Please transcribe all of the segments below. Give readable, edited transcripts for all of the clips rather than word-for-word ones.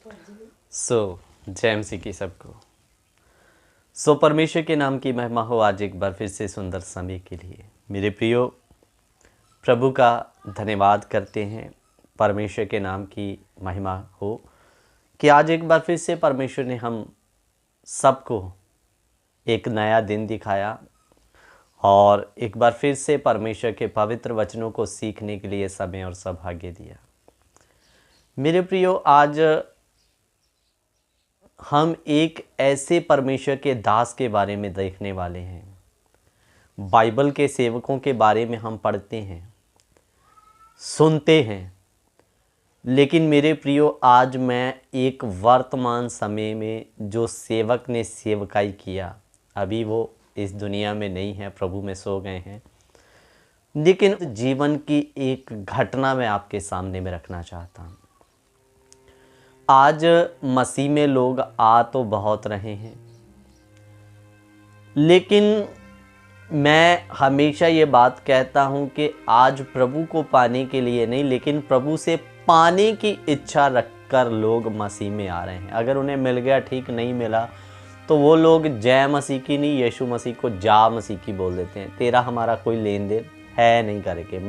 जय मसीह की सबको। परमेश्वर के नाम की महिमा हो आज एक बार फिर से सुंदर समय के लिए। मेरे प्रियो, प्रभु का धन्यवाद करते हैं। परमेश्वर के नाम की महिमा हो कि आज एक बार फिर से परमेश्वर ने हम सबको एक नया दिन दिखाया और एक बार फिर से परमेश्वर के पवित्र वचनों को सीखने के लिए समय और सौभाग्य दिया। मेरे प्रियो, आज हम एक ऐसे परमेश्वर के दास के बारे में देखने वाले हैं। बाइबल के सेवकों के बारे में हम पढ़ते हैं, सुनते हैं, लेकिन मेरे प्रियो, आज मैं एक वर्तमान समय में जो सेवक ने सेवकाई किया, अभी वो इस दुनिया में नहीं है, प्रभु में सो गए हैं, लेकिन जीवन की एक घटना मैं आपके सामने में रखना चाहता हूँ। आज मसीह में लोग आ तो बहुत रहे हैं, लेकिन मैं हमेशा ये बात कहता हूँ कि आज प्रभु को पाने के लिए नहीं, लेकिन प्रभु से पाने की इच्छा रखकर लोग मसीह में आ रहे हैं। अगर उन्हें मिल गया ठीक, नहीं मिला तो वो लोग जय मसीह की नहीं, यीशु मसीह को जा मसीह की बोल देते हैं। तेरा हमारा कोई लेन देन है नहीं करके।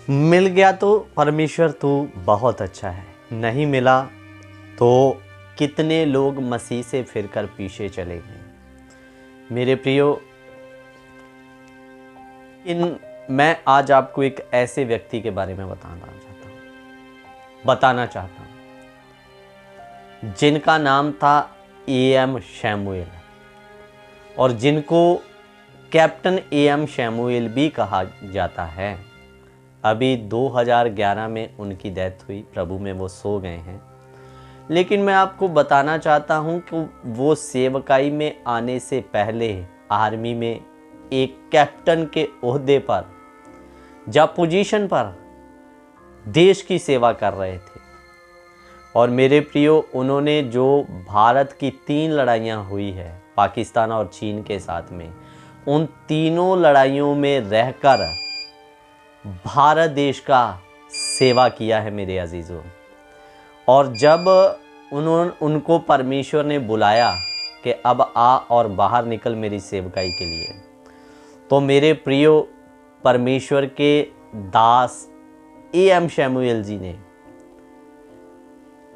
मिल गया तो परमेश्वर तू बहुत अच्छा है, नहीं मिला तो कितने लोग मसीह से फिरकर पीछे चले गए। मेरे प्रियो, मैं आज आपको एक ऐसे व्यक्ति के बारे में बताना चाहता हूं जिनका नाम था ए.एम. शैमुएल, और जिनको कैप्टन ए.एम. शैमुएल भी कहा जाता है। अभी 2011 में उनकी डेथ हुई, प्रभु में वो सो गए हैं। लेकिन मैं आपको बताना चाहता हूं कि वो सेवकाई में आने से पहले आर्मी में एक कैप्टन के ओहदे पर, जब पोजीशन पर देश की सेवा कर रहे थे। और मेरे प्रियो, उन्होंने जो भारत की 3 लड़ाइयाँ हुई है पाकिस्तान और चीन के साथ में, उन तीनों लड़ाइयों में रहकर भारत देश का सेवा किया है मेरे अजीज़ों। और जब उनको परमेश्वर ने बुलाया कि अब आ और बाहर निकल मेरी सेवकाई के लिए, तो मेरे प्रियो, परमेश्वर के दास ए.एम. शैमुएल जी ने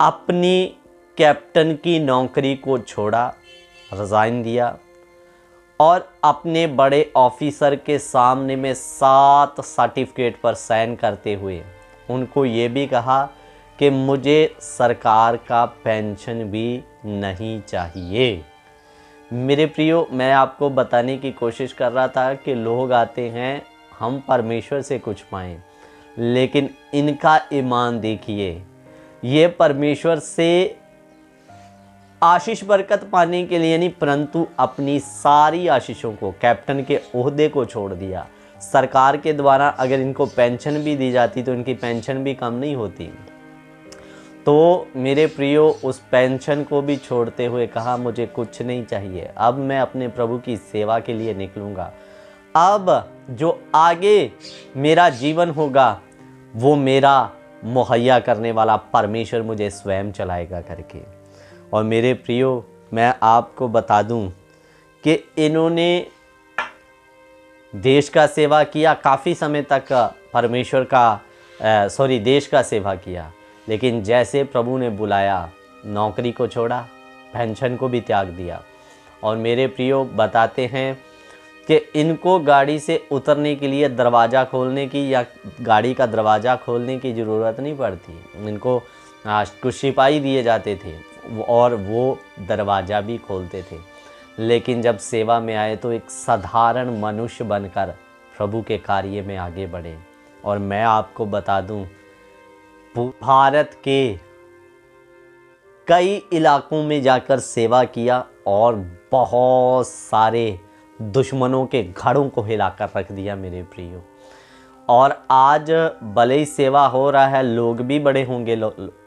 अपनी कैप्टन की नौकरी को छोड़ा, रिज़ाइन दिया, और अपने बड़े ऑफिसर के सामने में 7 सर्टिफिकेट पर साइन करते हुए उनको ये भी कहा कि मुझे सरकार का पेंशन भी नहीं चाहिए। मेरे प्रियो, मैं आपको बताने की कोशिश कर रहा था कि लोग आते हैं हम परमेश्वर से कुछ पाएं, लेकिन इनका ईमान देखिए, ये परमेश्वर से आशीष बरकत पाने के लिए नहीं, परंतु अपनी सारी आशीषों को, कैप्टन के ओहदे को छोड़ दिया। सरकार के द्वारा अगर इनको पेंशन भी दी जाती तो इनकी पेंशन भी कम नहीं होती। तो मेरे प्रियो, उस पेंशन को भी छोड़ते हुए कहा मुझे कुछ नहीं चाहिए, अब मैं अपने प्रभु की सेवा के लिए निकलूँगा। अब जो आगे मेरा जीवन होगा वो मेरा मुहैया करने वाला परमेश्वर मुझे स्वयं चलाएगा करके। और मेरे प्रियो, मैं आपको बता दूं कि इन्होंने देश का सेवा किया, काफ़ी समय तक परमेश्वर का देश का सेवा किया, लेकिन जैसे प्रभु ने बुलाया, नौकरी को छोड़ा, पेंशन को भी त्याग दिया। और मेरे प्रियो, बताते हैं कि इनको गाड़ी से उतरने के लिए दरवाज़ा खोलने की या गाड़ी का दरवाज़ा खोलने की ज़रूरत नहीं पड़ती। इनको कुछ सिपाही दिए जाते थे और वो दरवाज़ा भी खोलते थे। लेकिन जब सेवा में आए तो एक साधारण मनुष्य बनकर प्रभु के कार्य में आगे बढ़े। और मैं आपको बता दूं, भारत के कई इलाकों में जाकर सेवा किया और बहुत सारे दुश्मनों के घड़ों को हिलाकर रख दिया मेरे प्रियो। और आज भले ही सेवा हो रहा है, लोग भी बड़े होंगे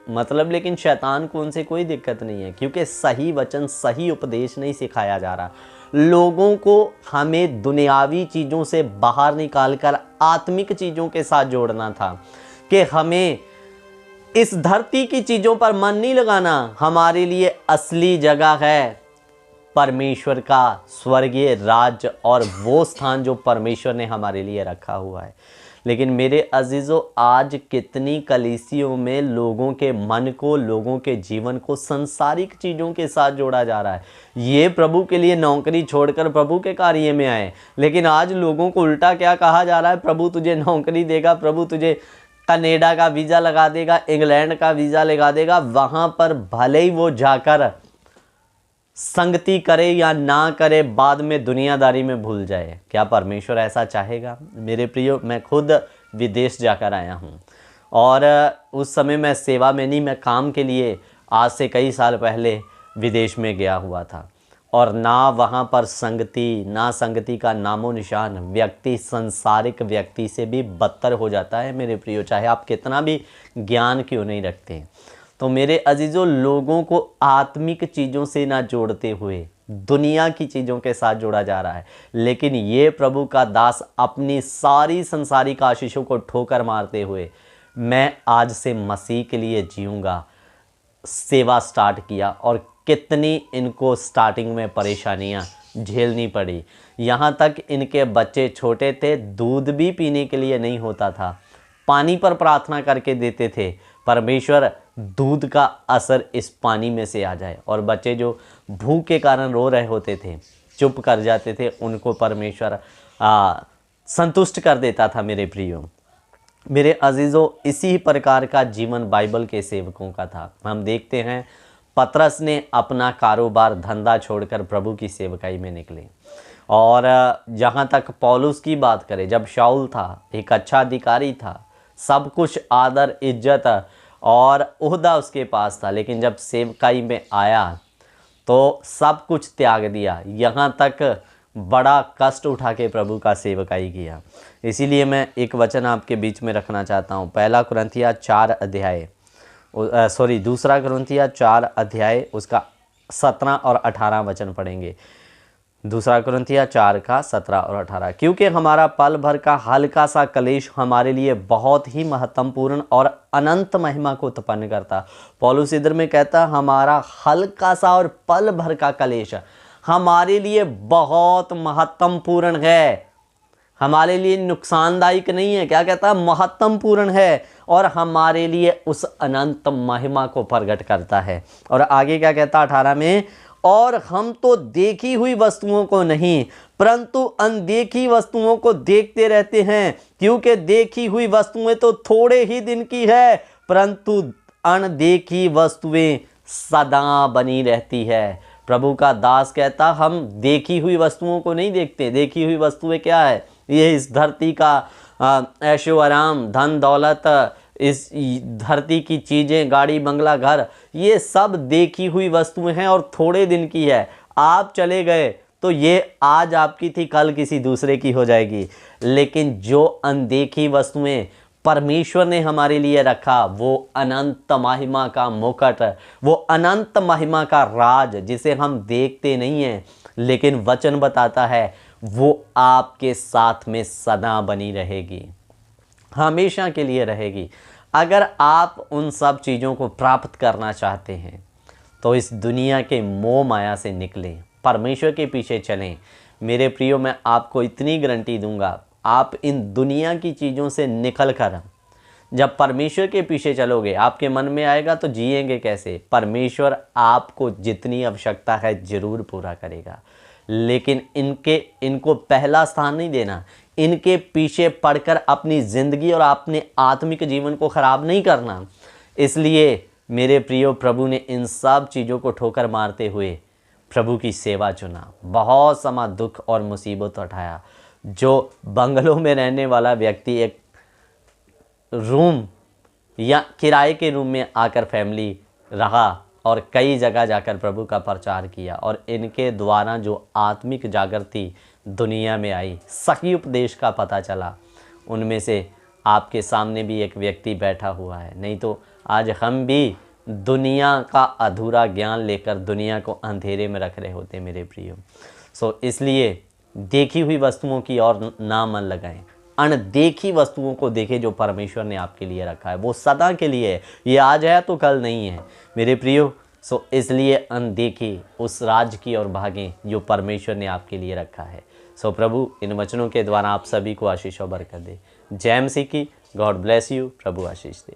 मतलब, लेकिन शैतान को उनसे कोई दिक्कत नहीं है, क्योंकि सही वचन, सही उपदेश नहीं सिखाया जा रहा। लोगों को हमें दुनियावी चीज़ों से बाहर निकालकर आत्मिक चीज़ों के साथ जोड़ना था, कि हमें इस धरती की चीज़ों पर मन नहीं लगाना। हमारे लिए असली जगह है परमेश्वर का स्वर्गीय राज्य और वो स्थान जो परमेश्वर ने हमारे लिए रखा हुआ है। लेकिन मेरे अजीज़ों, आज कितनी कलीसियों में लोगों के मन को, लोगों के जीवन को सांसारिक चीज़ों के साथ जोड़ा जा रहा है। ये प्रभु के लिए नौकरी छोड़कर प्रभु के कार्य में आए, लेकिन आज लोगों को उल्टा क्या कहा जा रहा है, प्रभु तुझे नौकरी देगा, प्रभु तुझे कनाडा का वीज़ा लगा देगा, इंग्लैंड का वीज़ा लगा देगा, वहाँ पर भले ही वो जाकर संगति करे या ना करे, बाद में दुनियादारी में भूल जाए। क्या परमेश्वर ऐसा चाहेगा? मेरे प्रियो, मैं खुद विदेश जाकर आया हूँ और उस समय मैं सेवा में नहीं, मैं काम के लिए आज से कई साल पहले विदेश में गया हुआ था। और ना वहाँ पर संगति, ना संगति का नामो निशान। व्यक्ति संसारिक व्यक्ति से भी बदतर हो जाता है मेरे प्रियो, चाहे आप कितना भी ज्ञान क्यों नहीं रखते। तो मेरे अजीज़ों, लोगों को आत्मिक चीज़ों से ना जोड़ते हुए दुनिया की चीज़ों के साथ जोड़ा जा रहा है। लेकिन ये प्रभु का दास अपनी सारी संसारिक आशीषों को ठोकर मारते हुए, मैं आज से मसीह के लिए जीऊँगा, सेवा स्टार्ट किया। और कितनी इनको स्टार्टिंग में परेशानियां झेलनी पड़ी। यहाँ तक इनके बच्चे छोटे थे, दूध भी पीने के लिए नहीं होता था, पानी पर प्रार्थना करके देते थे, परमेश्वर दूध का असर इस पानी में से आ जाए। और बच्चे जो भूख के कारण रो रहे होते थे, चुप कर जाते थे, उनको परमेश्वर संतुष्ट कर देता था। मेरे प्रियो, मेरे अजीज़ों, इसी प्रकार का जीवन बाइबल के सेवकों का था। हम देखते हैं पतरस ने अपना कारोबार धंधा छोड़कर प्रभु की सेवकाई में निकले। और जहाँ तक पौलुस की बात करें, जब शाऊल था, एक अच्छा अधिकारी था, सब कुछ आदर इज्जत और ओहदा उसके पास था, लेकिन जब सेवकाई में आया तो सब कुछ त्याग दिया, यहाँ तक बड़ा कष्ट उठा के प्रभु का सेवकाई किया। इसीलिए मैं एक वचन आपके बीच में रखना चाहता हूँ। दूसरा कुरिन्थियों 4 अध्याय उसका 17 और 18 वचन पढ़ेंगे। दूसरा कुरिन्थियों 4 का 17 और 18। क्योंकि हमारा पल भर का हल्का सा कलेश हमारे लिए बहुत ही महत्वपूर्ण और अनंत महिमा को उत्पन्न करता। पौलुस इधर में कहता, हमारा हल्का सा और पल भर का कलेश हमारे लिए बहुत महत्वपूर्ण है, हमारे लिए नुकसानदायक नहीं है। क्या कहता? महत्वपूर्ण है और हमारे लिए उस अनंत महिमा को प्रकट करता है। और आगे क्या कहता 18 में, और हम तो देखी हुई वस्तुओं को नहीं परंतु अनदेखी वस्तुओं को देखते रहते हैं, क्योंकि देखी हुई वस्तुएं तो थोड़े ही दिन की है, परंतु अनदेखी वस्तुएं सदा बनी रहती है। प्रभु का दास कहता, हम देखी हुई वस्तुओं को नहीं देखते। देखी हुई वस्तुएं क्या है? ये इस धरती का ऐशो आराम, धन दौलत, इस धरती की चीज़ें, गाड़ी बंगला घर, ये सब देखी हुई वस्तुएं हैं और थोड़े दिन की है। आप चले गए तो ये आज आपकी थी, कल किसी दूसरे की हो जाएगी। लेकिन जो अनदेखी वस्तुएं परमेश्वर ने हमारे लिए रखा, वो अनंत महिमा का मुकुट, वो अनंत महिमा का राज, जिसे हम देखते नहीं हैं, लेकिन वचन बताता है वो आपके साथ में सदा बनी रहेगी, हमेशा के लिए रहेगी। अगर आप उन सब चीज़ों को प्राप्त करना चाहते हैं तो इस दुनिया के मोह माया से निकलें, परमेश्वर के पीछे चलें। मेरे प्रियो, मैं आपको इतनी गारंटी दूंगा, आप इन दुनिया की चीज़ों से निकल कर जब परमेश्वर के पीछे चलोगे, आपके मन में आएगा तो जिएंगे कैसे। परमेश्वर आपको जितनी आवश्यकता है ज़रूर पूरा करेगा, लेकिन इनको पहला स्थान नहीं देना। इनके पीछे पड़कर अपनी ज़िंदगी और अपने आत्मिक जीवन को ख़राब नहीं करना। इसलिए मेरे प्रियो, प्रभु ने इन सब चीज़ों को ठोकर मारते हुए प्रभु की सेवा चुना। बहुत समा दुख और मुसीबत उठाया। जो बंगलों में रहने वाला व्यक्ति एक रूम या किराए के रूम में आकर फैमिली रहा और कई जगह जाकर प्रभु का प्रचार किया, और इनके द्वारा जो आत्मिक जागृति दुनिया में आई, सही उपदेश का पता चला, उनमें से आपके सामने भी एक व्यक्ति बैठा हुआ है। नहीं तो आज हम भी दुनिया का अधूरा ज्ञान लेकर दुनिया को अंधेरे में रख रहे होते मेरे प्रियो। इसलिए देखी हुई वस्तुओं की ओर ना मन लगाएं, अनदेखी वस्तुओं को देखें जो परमेश्वर ने आपके लिए रखा है। वो सदा के लिए है, ये आज है तो कल नहीं है मेरे प्रियो। सो इसलिए अनदेखी उस राज की और भागें जो परमेश्वर ने आपके लिए रखा है। सो प्रभु इन वचनों के द्वारा आप सभी को आशीष और बरकत दे। जय मसीह की। God bless you. Prabhu Ashish they.